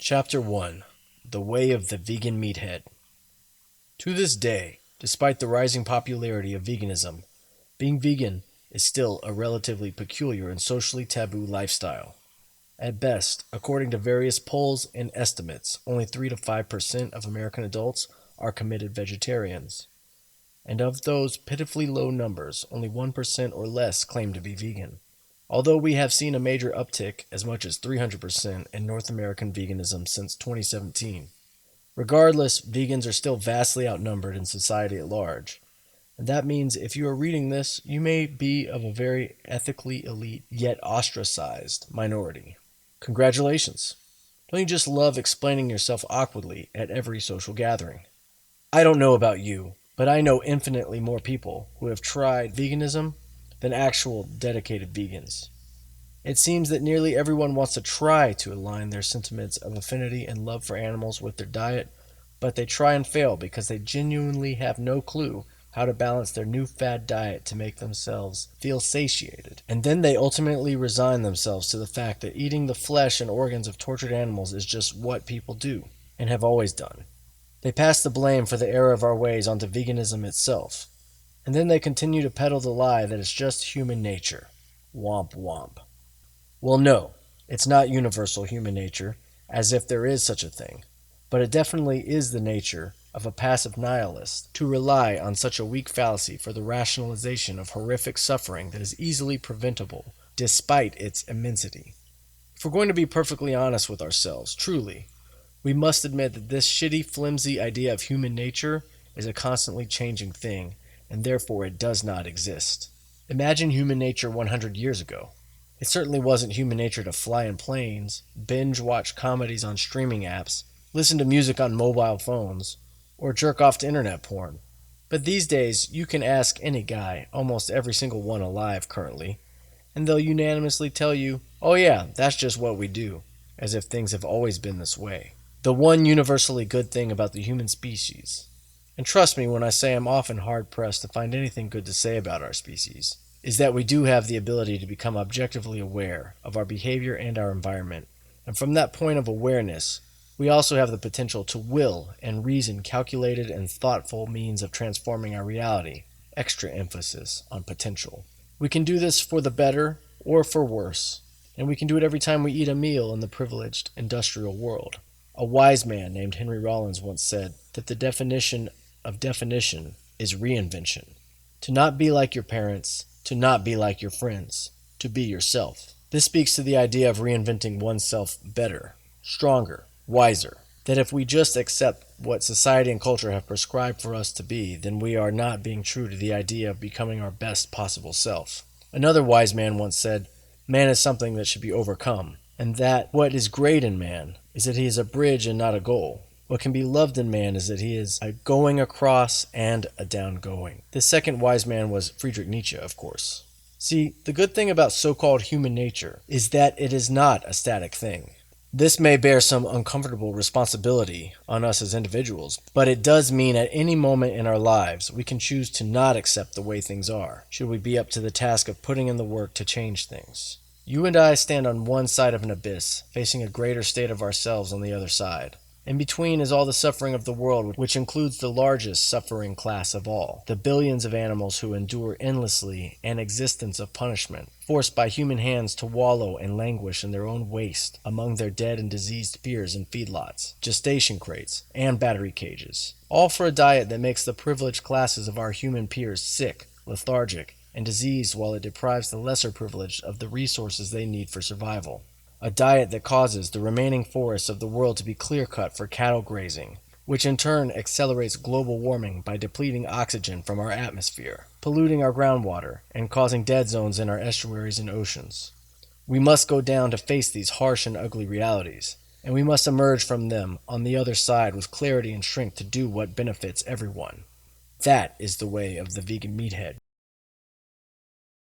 Chapter 1: The Way of the Vegan Meathead. To this day, despite the rising popularity of veganism, being vegan is still a relatively peculiar and socially taboo lifestyle. At best, according to various polls and estimates, only 3 to 5% of American adults are committed vegetarians. And of those pitifully low numbers, only 1% or less claim to be vegan. Although we have seen a major uptick, as much as 300%, in North American veganism since 2017. Regardless, vegans are still vastly outnumbered in society at large. And that means if you are reading this, you may be of a very ethically elite, yet ostracized minority. Congratulations! Don't you just love explaining yourself awkwardly at every social gathering? I don't know about you, but I know infinitely more people who have tried veganism than actual dedicated vegans. It seems that nearly everyone wants to try to align their sentiments of affinity and love for animals with their diet, but they try and fail because they genuinely have no clue how to balance their new fad diet to make themselves feel satiated. And then they ultimately resign themselves to the fact that eating the flesh and organs of tortured animals is just what people do, and have always done. They pass the blame for the error of our ways onto veganism itself. And then they continue to peddle the lie that it's just human nature. Womp womp. Well, no, it's not universal human nature, as if there is such a thing. But it definitely is the nature of a passive nihilist to rely on such a weak fallacy for the rationalization of horrific suffering that is easily preventable, despite its immensity. If we're going to be perfectly honest with ourselves, truly, we must admit that this shitty, flimsy idea of human nature is a constantly changing thing, and therefore it does not exist. Imagine human nature 100 years ago. It certainly wasn't human nature to fly in planes, binge-watch comedies on streaming apps, listen to music on mobile phones, or jerk off to internet porn. But these days, you can ask any guy, almost every single one alive currently, and they'll unanimously tell you, oh yeah, that's just what we do, as if things have always been this way. The one universally good thing about the human species, and trust me when I say I'm often hard-pressed to find anything good to say about our species, is that we do have the ability to become objectively aware of our behavior and our environment, and from that point of awareness, we also have the potential to will and reason calculated and thoughtful means of transforming our reality, extra emphasis on potential. We can do this for the better or for worse, and we can do it every time we eat a meal in the privileged industrial world. A wise man named Henry Rollins once said that the definition of definition is reinvention. To not be like your parents, to not be like your friends, to be yourself. This speaks to the idea of reinventing oneself better, stronger, wiser. That if we just accept what society and culture have prescribed for us to be, then we are not being true to the idea of becoming our best possible self. Another wise man once said, man is something that should be overcome, and that what is great in man is that he is a bridge and not a goal. What can be loved in man is that he is a going across and a down-going. This second wise man was Friedrich Nietzsche, of course. See, the good thing about so-called human nature is that it is not a static thing. This may bear some uncomfortable responsibility on us as individuals, but it does mean at any moment in our lives we can choose to not accept the way things are, should we be up to the task of putting in the work to change things. You and I stand on one side of an abyss, facing a greater state of ourselves on the other side. In between is all the suffering of the world, which includes the largest suffering class of all, the billions of animals who endure endlessly an existence of punishment, forced by human hands to wallow and languish in their own waste among their dead and diseased peers in feedlots, gestation crates, and battery cages, all for a diet that makes the privileged classes of our human peers sick, lethargic, and diseased while it deprives the lesser privileged of the resources they need for survival. A diet that causes the remaining forests of the world to be clear-cut for cattle grazing, which in turn accelerates global warming by depleting oxygen from our atmosphere, polluting our groundwater, and causing dead zones in our estuaries and oceans. We must go down to face these harsh and ugly realities, and we must emerge from them on the other side with clarity and strength to do what benefits everyone. That is the way of the vegan meathead.